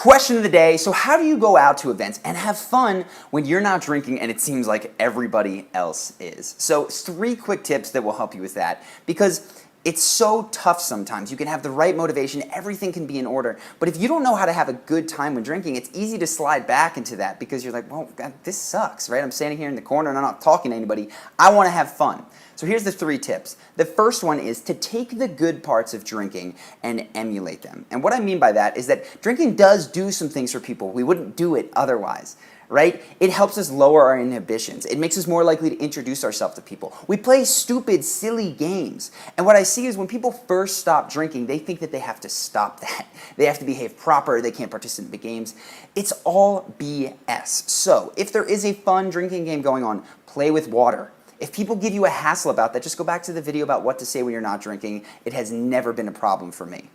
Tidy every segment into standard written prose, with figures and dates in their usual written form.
Question of the day, so how do you go out to events and have fun when you're not drinking and it seems like everybody else is? So 3 quick tips that will help you with that, because it's so tough sometimes. You can have the right motivation, everything can be in order, but if you don't know how to have a good time when drinking, it's easy to slide back into that because you're like, well, God, this sucks, right? I'm standing here in the corner and I'm not talking to anybody. I want to have fun. So here's the 3 tips. The first one is to take the good parts of drinking and emulate them. And what I mean by that is that drinking does do some things for people. We wouldn't do it otherwise, right? It helps us lower our inhibitions. It makes us more likely to introduce ourselves to people. We play stupid, silly games. And what I see is when people first stop drinking, they think that they have to stop that. They have to behave proper. They can't participate in the games. It's all BS. So if there is a fun drinking game going on, play with water. If people give you a hassle about that, just go back to the video about what to say when you're not drinking. It has never been a problem for me.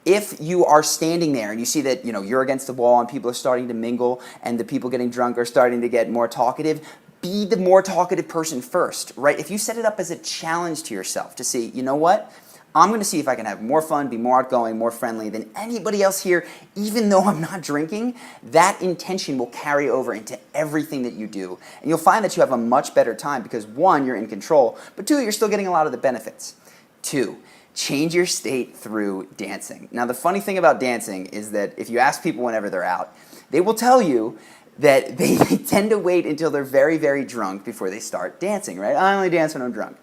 If you are standing there and you see that you're against the wall and people are starting to mingle and the people getting drunk are starting to get more talkative, be the more talkative person first, right? If you set it up as a challenge to yourself to see, you know what? I'm going to see if I can have more fun, be more outgoing, more friendly than anybody else here, even though I'm not drinking, that intention will carry over into everything that you do. And you'll find that you have a much better time because 1, you're in control, but 2, you're still getting a lot of the benefits. 2, change your state through dancing. Now, the funny thing about dancing is that if you ask people whenever they're out, they will tell you that they tend to wait until they're very, very drunk before they start dancing, right? I only dance when I'm drunk.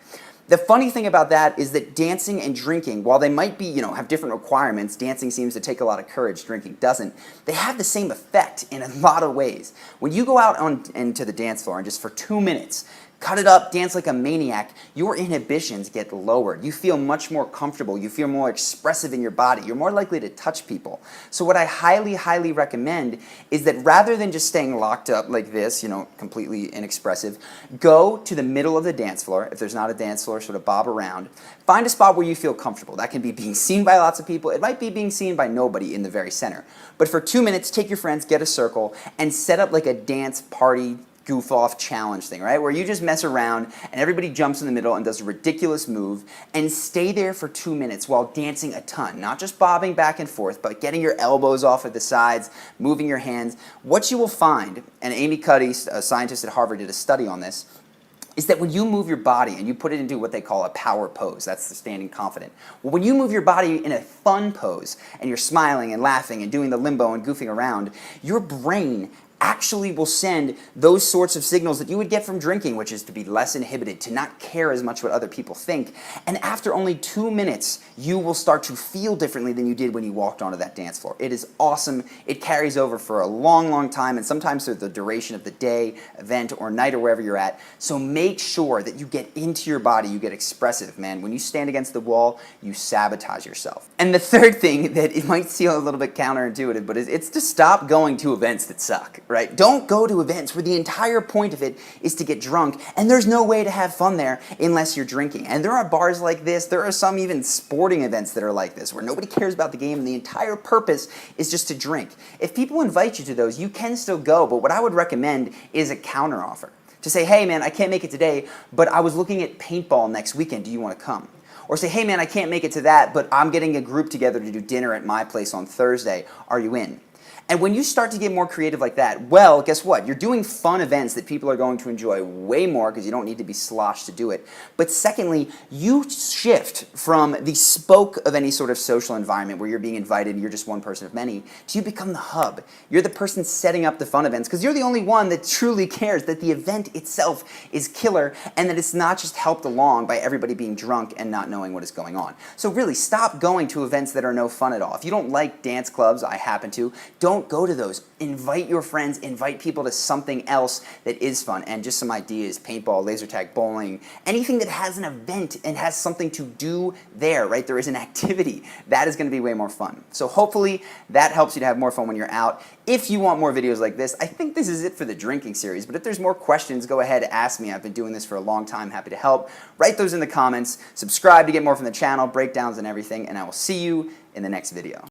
The funny thing about that is that dancing and drinking, while they might be, have different requirements, dancing seems to take a lot of courage, drinking doesn't, they have the same effect in a lot of ways. When you go out into the dance floor and just for 2 minutes, cut it up, dance like a maniac, your inhibitions get lowered. You feel much more comfortable. You feel more expressive in your body. You're more likely to touch people. So what I highly, highly recommend is that rather than just staying locked up like this, completely inexpressive, go to the middle of the dance floor. If there's not a dance floor, sort of bob around. Find a spot where you feel comfortable. That can be being seen by lots of people. It might be being seen by nobody in the very center. But for 2 minutes, take your friends, get a circle, and set up like a dance party goof-off challenge thing, right? Where you just mess around and everybody jumps in the middle and does a ridiculous move and stay there for 2 minutes while dancing a ton. Not just bobbing back and forth, but getting your elbows off at the sides, moving your hands. What you will find, and Amy Cuddy, a scientist at Harvard, did a study on this, is that when you move your body and you put it into what they call a power pose, that's the standing confident. Well, when you move your body in a fun pose and you're smiling and laughing and doing the limbo and goofing around, your brain actually will send those sorts of signals that you would get from drinking, which is to be less inhibited, to not care as much what other people think. And after only 2 minutes, you will start to feel differently than you did when you walked onto that dance floor. It is awesome. It carries over for a long, long time, and sometimes through the duration of the day, event, or night, or wherever you're at. So make sure that you get into your body, you get expressive, man. When you stand against the wall, you sabotage yourself. And the third thing that it might feel a little bit counterintuitive, but it's to stop going to events that suck. Right? Don't go to events where the entire point of it is to get drunk, and there's no way to have fun there unless you're drinking. And there are bars like this, there are some even sporting events that are like this, where nobody cares about the game and the entire purpose is just to drink. If people invite you to those, you can still go, but what I would recommend is a counteroffer. To say, hey man, I can't make it today, but I was looking at paintball next weekend, do you want to come? Or say, hey man, I can't make it to that, but I'm getting a group together to do dinner at my place on Thursday, are you in? And when you start to get more creative like that, well, guess what? You're doing fun events that people are going to enjoy way more because you don't need to be sloshed to do it. But secondly, you shift from the spoke of any sort of social environment where you're being invited and you're just one person of many, to you become the hub. You're the person setting up the fun events because you're the only one that truly cares that the event itself is killer and that it's not just helped along by everybody being drunk and not knowing what is going on. So really, stop going to events that are no fun at all. If you don't like dance clubs, I happen to, don't go to those. Invite your friends, invite people to something else that is fun. And just some ideas, paintball, laser tag, bowling, anything that has an event and has something to do there, right? There is an activity. That is going to be way more fun. So hopefully that helps you to have more fun when you're out. If you want more videos like this, I think this is it for the drinking series, but if there's more questions, go ahead, ask me. I've been doing this for a long time, happy to help. Write those in the comments, subscribe to get more from the channel, breakdowns and everything, and I will see you in the next video.